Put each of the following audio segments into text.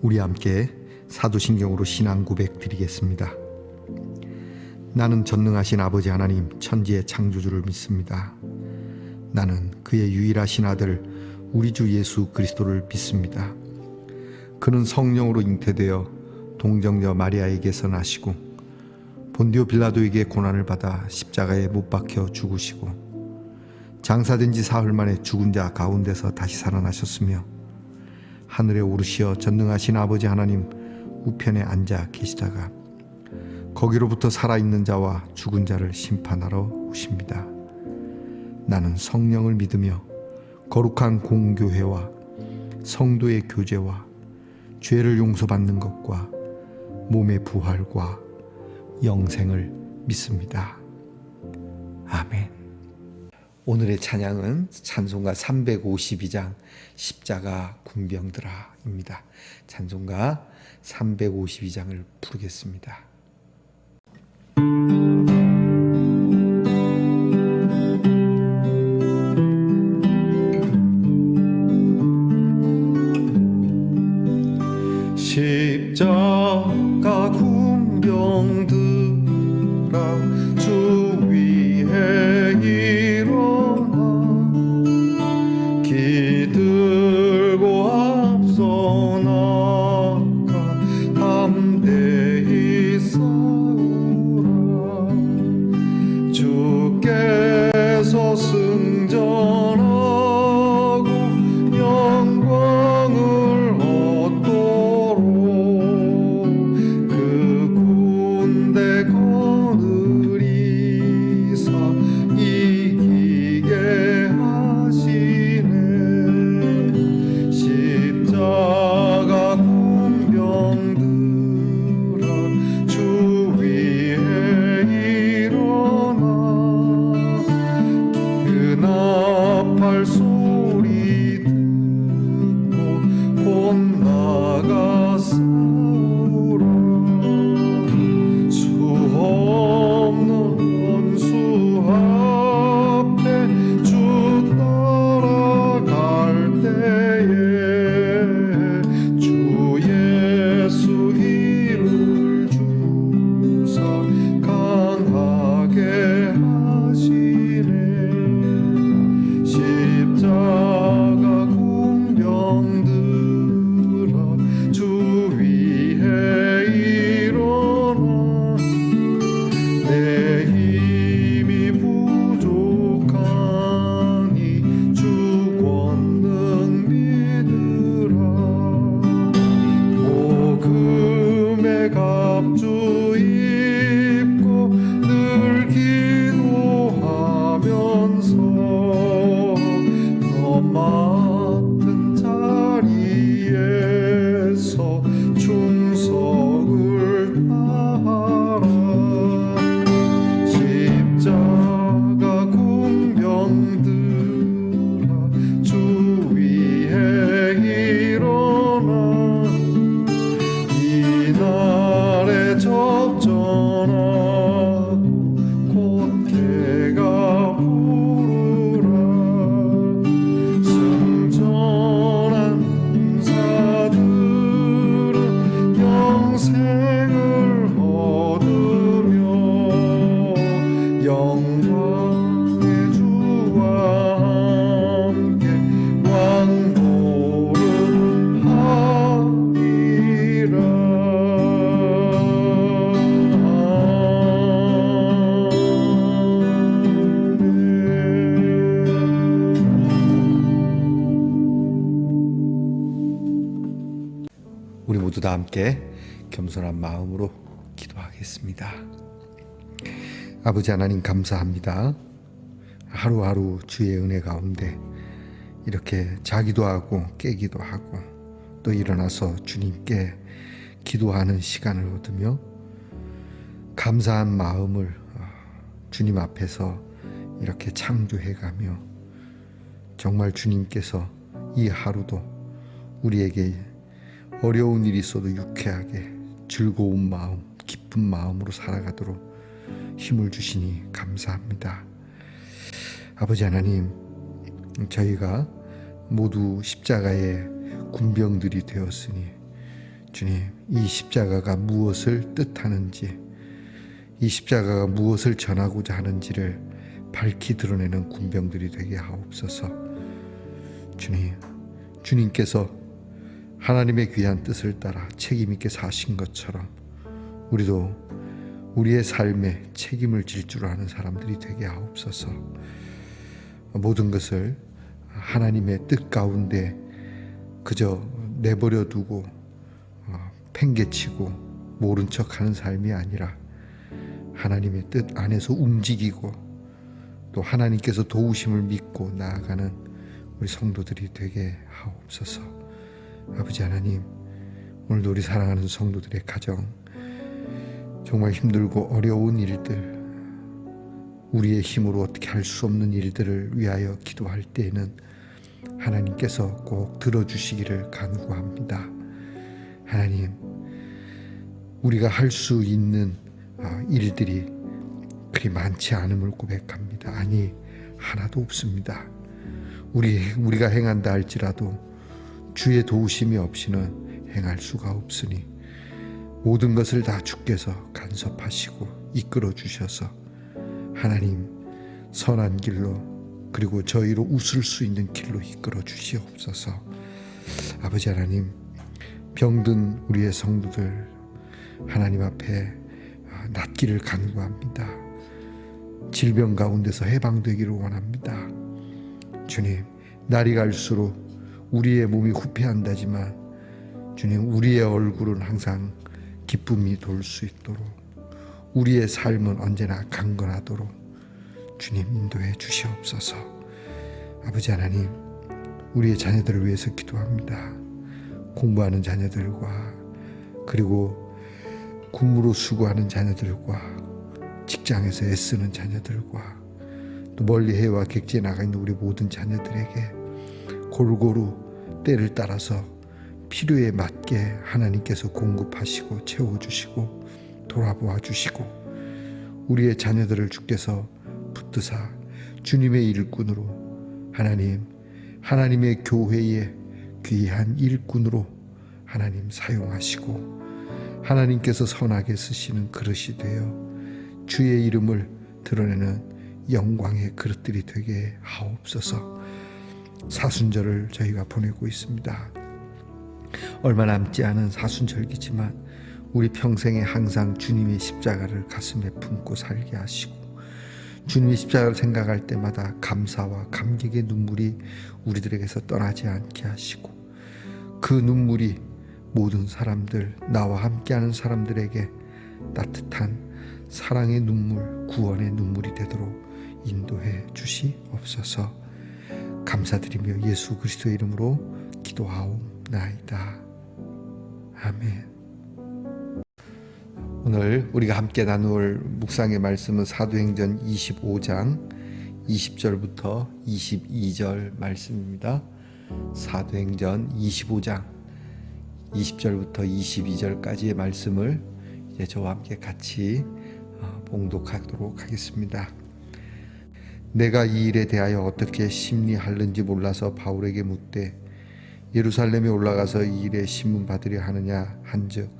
우리 함께 사도신경으로 신앙 고백 드리겠습니다. 나는 전능하신 아버지 하나님 천지의 창조주를 믿습니다. 나는 그의 유일하신 아들 우리 주 예수 그리스도를 믿습니다. 그는 성령으로 잉태되어 동정녀 마리아에게서 나시고 본디오 빌라도에게 고난을 받아 십자가에 못 박혀 죽으시고 장사된 지 사흘 만에 죽은 자 가운데서 다시 살아나셨으며 하늘에 오르시어 전능하신 아버지 하나님 우편에 앉아 계시다가 거기로부터 살아있는 자와 죽은 자를 심판하러 오십니다. 나는 성령을 믿으며 거룩한 공교회와 성도의 교제와 죄를 용서받는 것과 몸의 부활과 영생을 믿습니다. 아멘. 오늘의 찬양은 찬송가 352장 십자가 군병들아입니다. 찬송가 352장을 부르겠습니다. 십자가 군병들아 주 위에 일어나 기들고 앞서 나가 담대히 싸우라. 주께서 승전하고 영광을 얻도록 그 군대 거느리사 이기게 하시네. 십자가 군병들아 주 위에 일어나 그 나팔 소리 듣고 곧 나가 싸우라. 수 없는 원수 앞에 주 따라갈 때에 주 예수 이를 주사 강하게 하시네. 십자가 군병들아 주 위에 일어나 내 힘이 부족하니 주 권능 믿으라. 복음의 갑주 입고 늘 기도하면서 너 맡은 자리에서 충성을 다하라. 십자가 군병들아 주 위에 일어나 이날에 접전하고 곧 해가 부르라. 승전한 군사들은 영생을 얻으며 영광의 주와 함께 왕노를 하리라. 우리 모두 다 함께 겸손한 마음으로 기도하겠습니다. 아버지 하나님 감사합니다. 하루하루 주의 은혜 가운데 이렇게 자기도 하고 깨기도 하고 또 일어나서 주님께 기도하는 시간을 얻으며 감사한 마음을 주님 앞에서 이렇게 창조해가며 정말 주님께서 이 하루도 우리에게 어려운 일이 있어도 유쾌하게 즐거운 마음, 기쁜 마음으로 살아가도록 힘을 주시니 감사합니다. 아버지 하나님, 저희가 모두 십자가의 군병들이 되었으니 주님, 이 십자가가 무엇을 뜻하는지, 이 십자가가 무엇을 전하고자 하는지를 밝히 드러내는 군병들이 되게 하옵소서. 주님, 주님께서 하나님의 귀한 뜻을 따라 책임 있게 사신 것처럼 우리도 우리의 삶에 책임을 질 줄 아는 사람들이 되게 하옵소서. 모든 것을 하나님의 뜻 가운데 그저 내버려 두고 팽개치고 모른 척하는 삶이 아니라 하나님의 뜻 안에서 움직이고 또 하나님께서 도우심을 믿고 나아가는 우리 성도들이 되게 하옵소서. 아버지 하나님, 오늘도 우리 사랑하는 성도들의 가정, 정말 힘들고 어려운 일들, 우리의 힘으로 어떻게 할 수 없는 일들을 위하여 기도할 때에는 하나님께서 꼭 들어주시기를 간구합니다. 하나님, 우리가 할 수 있는 일들이 그리 많지 않음을 고백합니다. 아니, 하나도 없습니다. 우리가 행한다 할지라도 주의 도우심이 없이는 행할 수가 없으니 모든 것을 다 주께서 간섭하시고 이끌어 주셔서 하나님 선한 길로, 그리고 저희로 웃을 수 있는 길로 이끌어 주시옵소서. 아버지 하나님, 병든 우리의 성도들 하나님 앞에 낫기를 간구합니다. 질병 가운데서 해방되기를 원합니다. 주님, 날이 갈수록 우리의 몸이 후패한다지만 주님, 우리의 얼굴은 항상 기쁨이 돌 수 있도록, 우리의 삶은 언제나 강건하도록 주님 인도해 주시옵소서. 아버지 하나님, 우리의 자녀들을 위해서 기도합니다. 공부하는 자녀들과, 그리고 군무로 수고하는 자녀들과, 직장에서 애쓰는 자녀들과, 또 멀리 해외와 객지에 나가 있는 우리 모든 자녀들에게 골고루 때를 따라서 필요에 맞게 하나님께서 공급하시고 채워주시고 돌아보아 주시고, 우리의 자녀들을 주께서 붙드사 주님의 일꾼으로, 하나님의 교회의 귀한 일꾼으로 하나님 사용하시고, 하나님께서 선하게 쓰시는 그릇이 되어 주의 이름을 드러내는 영광의 그릇들이 되게 하옵소서. 사순절을 저희가 보내고 있습니다. 얼마 남지 않은 사순절기지만 우리 평생에 항상 주님의 십자가를 가슴에 품고 살게 하시고, 주님의 십자가를 생각할 때마다 감사와 감격의 눈물이 우리들에게서 떠나지 않게 하시고, 그 눈물이 모든 사람들, 나와 함께하는 사람들에게 따뜻한 사랑의 눈물, 구원의 눈물이 되도록 인도해 주시옵소서. 감사드리며 예수 그리스도의 이름으로 기도하옵나이다. 아멘. 오늘 우리가 함께 나눌 묵상의 말씀은 사도행전 25장 20절부터 22절 말씀입니다. 사도행전 25장 20절부터 22절까지의 말씀을 이제 저와 함께 같이 봉독하도록 하겠습니다. 내가 이 일에 대하여 어떻게 심리하는지 몰라서 바울에게 묻되 예루살렘에 올라가서 이 일에 신문 받으려 하느냐 한즉,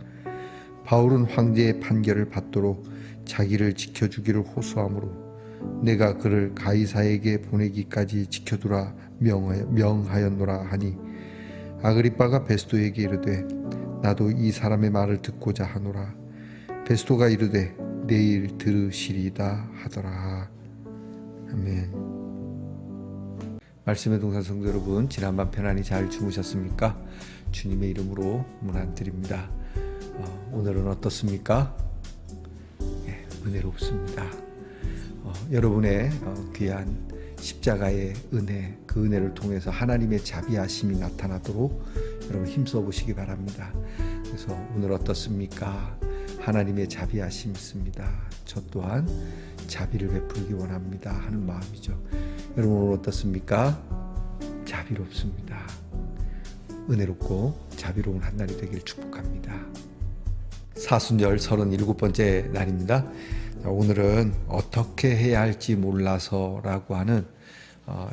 바울은 황제의 판결을 받도록 자기를 지켜주기를 호소하므로 내가 그를 가이사에게 보내기까지 지켜두라 명하였노라 하니, 아그리빠가 베스도에게 이르되 나도 이 사람의 말을 듣고자 하노라. 베스도가 이르되 내일 들으시리다 하더라. 아멘. 말씀의 동산 성도 여러분, 지난밤 편안히 잘 주무셨습니까? 주님의 이름으로 문안드립니다. 오늘은 어떻습니까? 은혜롭습니다. 여러분의 귀한 십자가의 은혜, 그 은혜를 통해서 하나님의 자비하심이 나타나도록 여러분 힘써 보시기 바랍니다. 그래서 오늘 어떻습니까? 하나님의 자비하심이 있습니다. 저 또한 자비를 베풀기 원합니다 하는 마음이죠. 여러분 오늘 어떻습니까? 자비롭습니다. 은혜롭고 자비로운 한 날이 되길 축복합니다. 사순절 37번째 날입니다. 오늘은 어떻게 해야 할지 몰라서라고 하는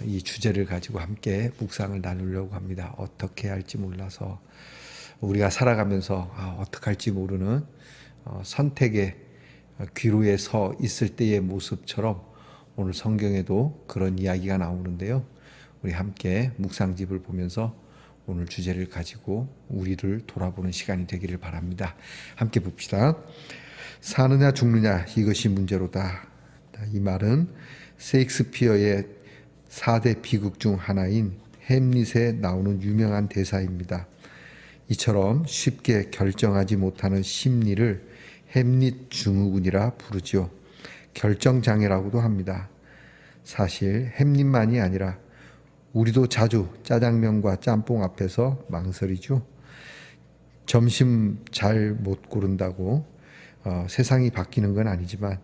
이 주제를 가지고 함께 묵상을 나누려고 합니다. 어떻게 해야 할지 몰라서. 우리가 살아가면서 어떻게 할지 모르는 선택의 귀로에 서 있을 때의 모습처럼 오늘 성경에도 그런 이야기가 나오는데요. 우리 함께 묵상집을 보면서 오늘 주제를 가지고 우리를 돌아보는 시간이 되기를 바랍니다. 함께 봅시다. 사느냐 죽느냐 이것이 문제로다. 이 말은 셰익스피어의 4대 비극 중 하나인 햄릿에 나오는 유명한 대사입니다. 이처럼 쉽게 결정하지 못하는 심리를 햄릿 증후군이라 부르지요. 결정장애라고도 합니다. 사실 햄릿만이 아니라 우리도 자주 짜장면과 짬뽕 앞에서 망설이죠. 점심 잘 못 고른다고 세상이 바뀌는 건 아니지만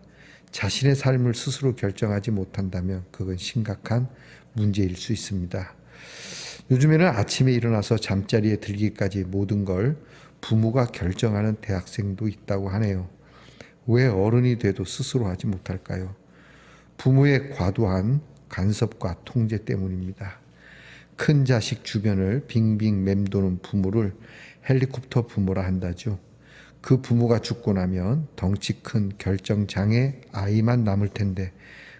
자신의 삶을 스스로 결정하지 못한다면 그건 심각한 문제일 수 있습니다. 요즘에는 아침에 일어나서 잠자리에 들기까지 모든 걸 부모가 결정하는 대학생도 있다고 하네요. 왜 어른이 돼도 스스로 하지 못할까요? 부모의 과도한 간섭과 통제 때문입니다. 큰 자식 주변을 빙빙 맴도는 부모를 헬리콥터 부모라 한다죠. 그 부모가 죽고 나면 덩치 큰 결정장애 아이만 남을 텐데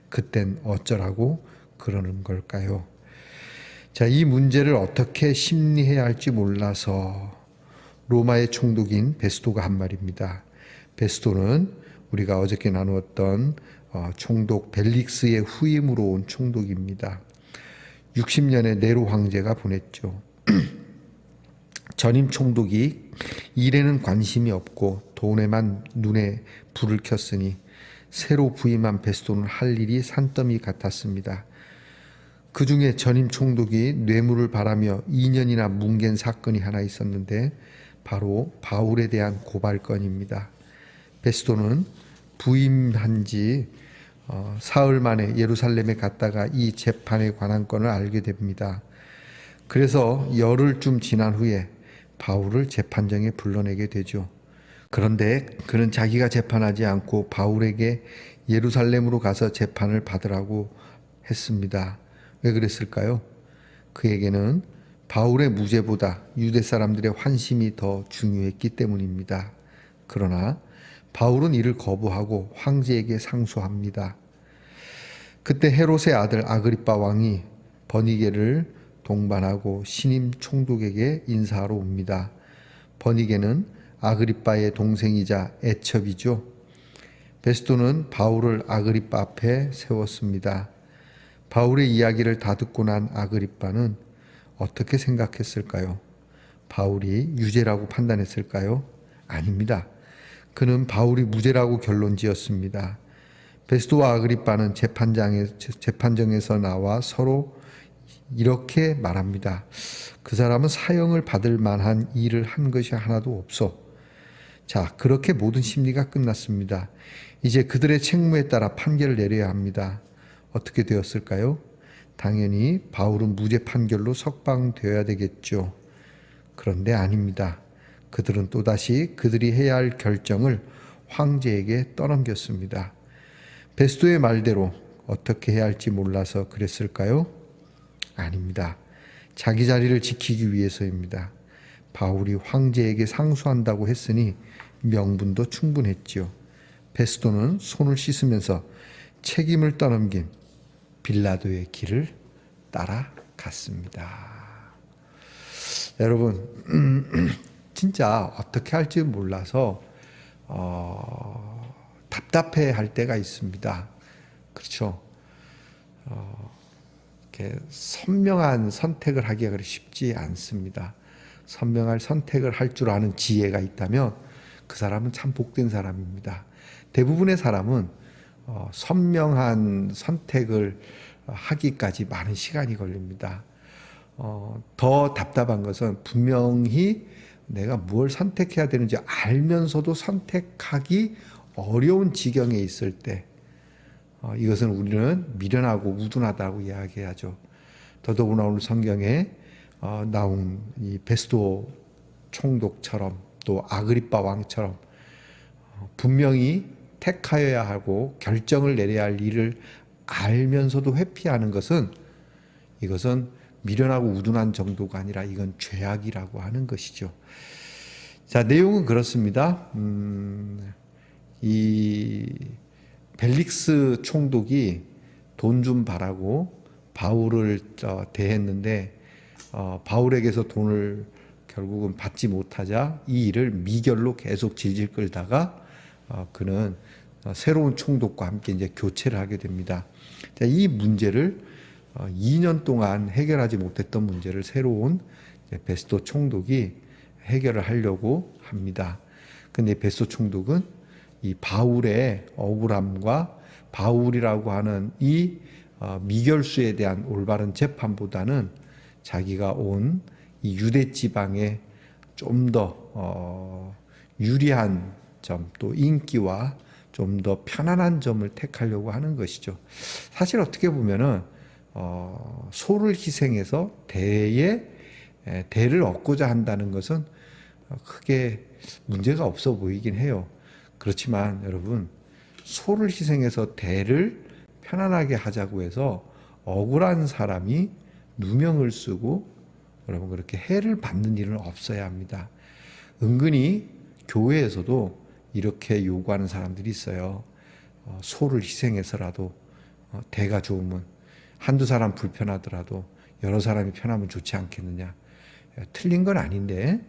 그땐 어쩌라고 그러는 걸까요? 자, 이 문제를 어떻게 심리해야 할지 몰라서 로마의 총독인 베스도가 한 말입니다. 베스도는 우리가 어저께 나누었던 총독 벨릭스의 후임으로 온 총독입니다. 60년의 네로 황제가 보냈죠. 전임 총독이 일에는 관심이 없고 돈에만 눈에 불을 켰으니 새로 부임한 베스도는 할 일이 산더미 같았습니다. 그 중에 전임 총독이 뇌물을 바라며 2년이나 뭉갠 사건이 하나 있었는데 바로 바울에 대한 고발건입니다. 베스도는 부임한 지 사흘 만에 예루살렘에 갔다가 이 재판에 관한 건을 알게 됩니다. 그래서 열흘쯤 지난 후에 바울을 재판정에 불러내게 되죠. 그런데 그는 자기가 재판하지 않고 바울에게 예루살렘으로 가서 재판을 받으라고 했습니다. 왜 그랬을까요? 그에게는 바울의 무죄보다 유대 사람들의 환심이 더 중요했기 때문입니다. 그러나 바울은 이를 거부하고 황제에게 상소합니다. 그때 헤롯의 아들 아그리빠 왕이 버니게를 동반하고 신임 총독에게 인사하러 옵니다. 버니게는 아그리빠의 동생이자 애첩이죠. 베스도는 바울을 아그리빠 앞에 세웠습니다. 바울의 이야기를 다 듣고 난 아그리빠는 어떻게 생각했을까요? 바울이 유죄라고 판단했을까요? 아닙니다. 그는 바울이 무죄라고 결론 지었습니다. 베스도와 아그리빠는 재판정에서 나와 서로 이렇게 말합니다. 그 사람은 사형을 받을 만한 일을 한 것이 하나도 없어. 자, 그렇게 모든 심리가 끝났습니다. 이제 그들의 책무에 따라 판결을 내려야 합니다. 어떻게 되었을까요? 당연히 바울은 무죄 판결로 석방되어야 되겠죠. 그런데 아닙니다. 그들은 또다시 그들이 해야 할 결정을 황제에게 떠넘겼습니다. 베스도의 말대로 어떻게 해야 할지 몰라서 그랬을까요? 아닙니다. 자기 자리를 지키기 위해서입니다. 바울이 황제에게 상소한다고 했으니 명분도 충분했지요. 베스도는 손을 씻으면서 책임을 떠넘긴 빌라도의 길을 따라갔습니다. 여러분, 진짜 어떻게 할지 몰라서 답답해 할 때가 있습니다. 그렇죠? 이렇게 선명한 선택을 하기가 그리 쉽지 않습니다. 선명한 선택을 할 줄 아는 지혜가 있다면 그 사람은 참 복된 사람입니다. 대부분의 사람은 선명한 선택을 하기까지 많은 시간이 걸립니다. 더 답답한 것은 분명히 내가 뭘 선택해야 되는지 알면서도 선택하기 어려운 지경에 있을 때 이것은 우리는 미련하고 우둔하다고 이야기하죠. 더더구나 오늘 성경에 나온 이 베스도 총독처럼 또 아그리빠 왕처럼 분명히 택하여야 하고 결정을 내려야 할 일을 알면서도 회피하는 것은 이것은 미련하고 우둔한 정도가 아니라 이건 죄악이라고 하는 것이죠. 자, 내용은 그렇습니다. 이 벨릭스 총독이 돈 좀 바라고 바울을 대했는데 바울에게서 돈을 결국은 받지 못하자 이 일을 미결로 계속 질질 끌다가 그는 새로운 총독과 함께 이제 교체를 하게 됩니다. 자, 이 문제를 2년 동안 해결하지 못했던 문제를 새로운 베스토 총독이 해결을 하려고 합니다. 근데 베스토 총독은 이 바울의 억울함과 바울이라고 하는 이 미결수에 대한 올바른 재판보다는 자기가 온 이 유대 지방에 좀 더 유리한 점, 또 인기와 좀 더 편안한 점을 택하려고 하는 것이죠. 사실 어떻게 보면은 소를 희생해서 대를 얻고자 한다는 것은 크게 문제가 없어 보이긴 해요. 그렇지만 여러분, 소를 희생해서 대를 편안하게 하자고 해서 억울한 사람이 누명을 쓰고 여러분 그렇게 해를 받는 일은 없어야 합니다. 은근히 교회에서도 이렇게 요구하는 사람들이 있어요. 소를 희생해서라도 대가 좋으면 한두 사람 불편하더라도 여러 사람이 편하면 좋지 않겠느냐. 틀린 건 아닌데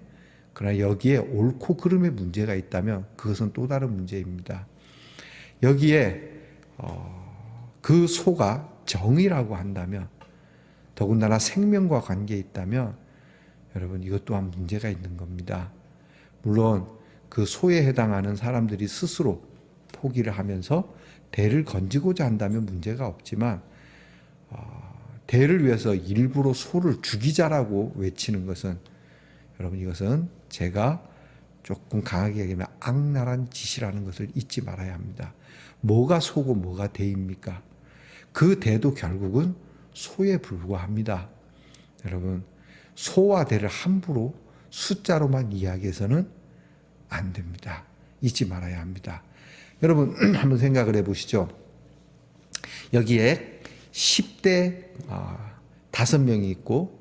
그러나 여기에 옳고 그름의 문제가 있다면 그것은 또 다른 문제입니다. 여기에 그 소가 정의라고 한다면, 더군다나 생명과 관계에 있다면 여러분 이것 또한 문제가 있는 겁니다. 물론 그 소에 해당하는 사람들이 스스로 포기를 하면서 대를 건지고자 한다면 문제가 없지만 대를 위해서 일부러 소를 죽이자라고 외치는 것은 여러분 이것은 제가 조금 강하게 얘기하면 악랄한 짓이라는 것을 잊지 말아야 합니다. 뭐가 소고 뭐가 대입니까? 그 대도 결국은 소에 불과합니다. 여러분, 소와 대를 함부로 숫자로만 이야기해서는 안 됩니다. 잊지 말아야 합니다. 여러분 한번 생각을 해보시죠. 여기에 10대 5명이 있고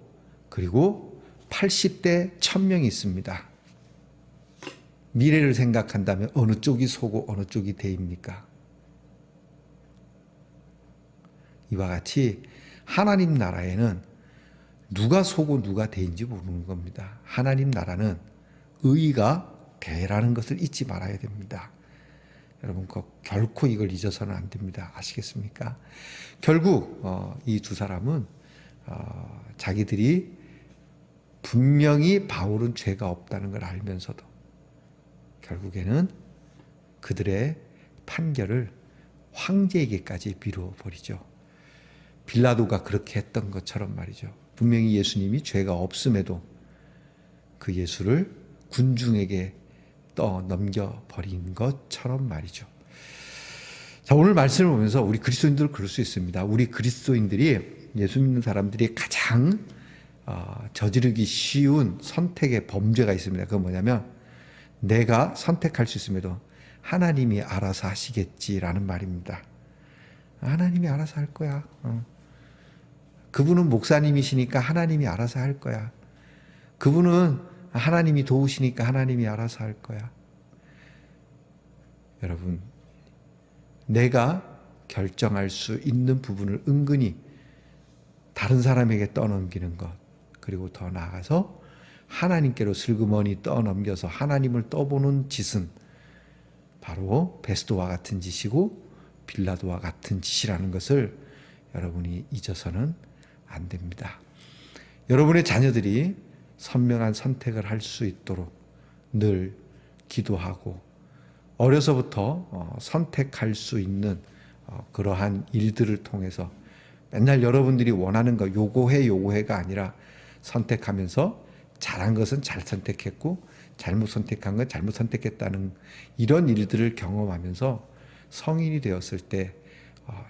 그리고 80대 1000명이 있습니다. 미래를 생각한다면 어느 쪽이 소고 어느 쪽이 대입니까? 이와 같이 하나님 나라에는 누가 소고 누가 대인지 모르는 겁니다. 하나님 나라는 의가 대라는 것을 잊지 말아야 됩니다. 여러분 결코 이걸 잊어서는 안 됩니다. 아시겠습니까? 결국 이 두 사람은 자기들이 분명히 바울은 죄가 없다는 걸 알면서도 결국에는 그들의 판결을 황제에게까지 미뤄버리죠. 빌라도가 그렇게 했던 것처럼 말이죠. 분명히 예수님이 죄가 없음에도 그 예수를 군중에게 넘겨버린 것처럼 말이죠. 자, 오늘 말씀을 보면서 우리 그리스도인들 그럴 수 있습니다. 우리 그리스도인들이, 예수 믿는 사람들이 가장 저지르기 쉬운 선택의 범죄가 있습니다. 그건 뭐냐면 내가 선택할 수 있음에도 하나님이 알아서 하시겠지라는 말입니다. 하나님이 알아서 할 거야. 그분은 목사님이시니까 하나님이 알아서 할 거야. 그분은 하나님이 도우시니까 하나님이 알아서 할 거야. 여러분, 내가 결정할 수 있는 부분을 은근히 다른 사람에게 떠넘기는 것, 그리고 더 나아가서 하나님께로 슬그머니 떠넘겨서 하나님을 떠보는 짓은 바로 베스도와 같은 짓이고 빌라도와 같은 짓이라는 것을 여러분이 잊어서는 안 됩니다. 여러분의 자녀들이 선명한 선택을 할 수 있도록 늘 기도하고 어려서부터 선택할 수 있는 그러한 일들을 통해서 맨날 여러분들이 원하는 거 요거해가 아니라 선택하면서 잘한 것은 잘 선택했고 잘못 선택한 건 잘못 선택했다는 이런 일들을 경험하면서 성인이 되었을 때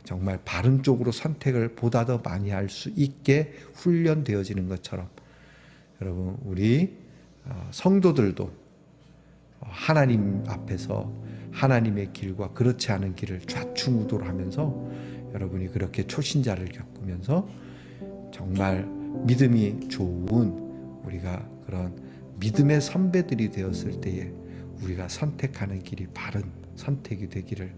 정말 바른 쪽으로 선택을 보다 더 많이 할 수 있게 훈련되어지는 것처럼 여러분 우리 성도들도 하나님 앞에서 하나님의 길과 그렇지 않은 길을 좌충우돌 하면서 여러분이 그렇게 초신자를 겪으면서 정말 믿음이 좋은 우리가 그런 믿음의 선배들이 되었을 때에 우리가 선택하는 길이 바른 선택이 되기를,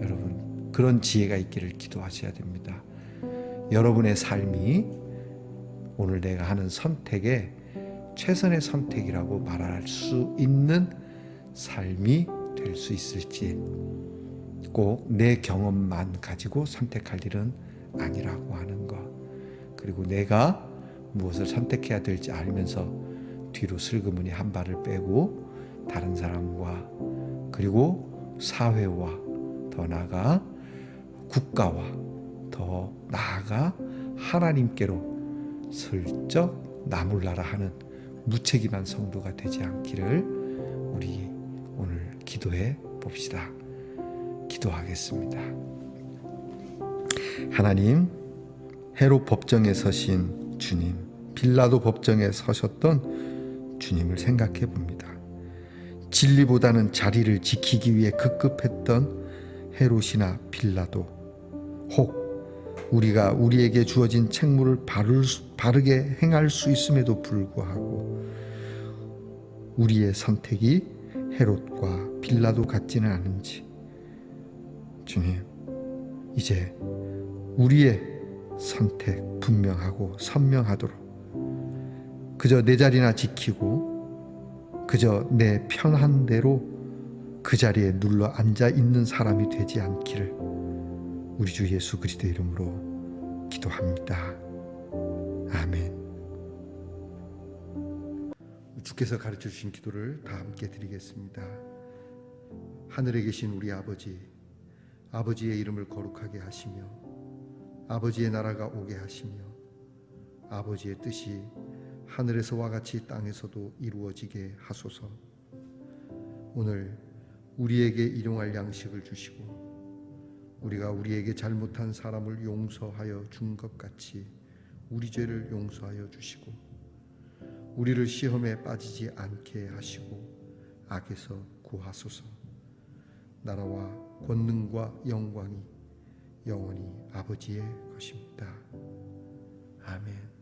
여러분 그런 지혜가 있기를 기도하셔야 됩니다. 여러분의 삶이 오늘 내가 하는 선택에 최선의 선택이라고 말할 수 있는 삶이 될 수 있을지, 꼭 내 경험만 가지고 선택할 일은 아니라고 하는 것, 그리고 내가 무엇을 선택해야 될지 알면서 뒤로 슬그머니 한 발을 빼고 다른 사람과 그리고 사회와 더 나아가 국가와 더 나아가 하나님께로 슬쩍 나몰라라 하는 무책임한 성도가 되지 않기를 우리 오늘 기도해 봅시다. 기도하겠습니다. 하나님, 헤롯 법정에 서신 주님, 빌라도 법정에 서셨던 주님을 생각해 봅니다. 진리보다는 자리를 지키기 위해 급급했던 헤롯이나 빌라도, 혹 우리가 우리에게 주어진 책무를 바르게 행할 수 있음에도 불구하고 우리의 선택이 헤롯과 빌라도 같지는 않은지, 주님, 이제 우리의 선택 분명하고 선명하도록 그저 내 자리나 지키고 그저 내 편한 대로 그 자리에 눌러 앉아 있는 사람이 되지 않기를 우리 주 예수 그리스도 이름으로 기도합니다. 아멘. 주께서 가르쳐 주신 기도를 다 함께 드리겠습니다. 하늘에 계신 우리 아버지, 아버지의 이름을 거룩하게 하시며 아버지의 나라가 오게 하시며 아버지의 뜻이 하늘에서와 같이 땅에서도 이루어지게 하소서. 오늘 우리에게 일용할 양식을 주시고 우리가 우리에게 잘못한 사람을 용서하여 준 것 같이 우리 죄를 용서하여 주시고 우리를 시험에 빠지지 않게 하시고 악에서 구하소서. 나라와 권능과 영광이 영원히 아버지의 것입니다. 아멘.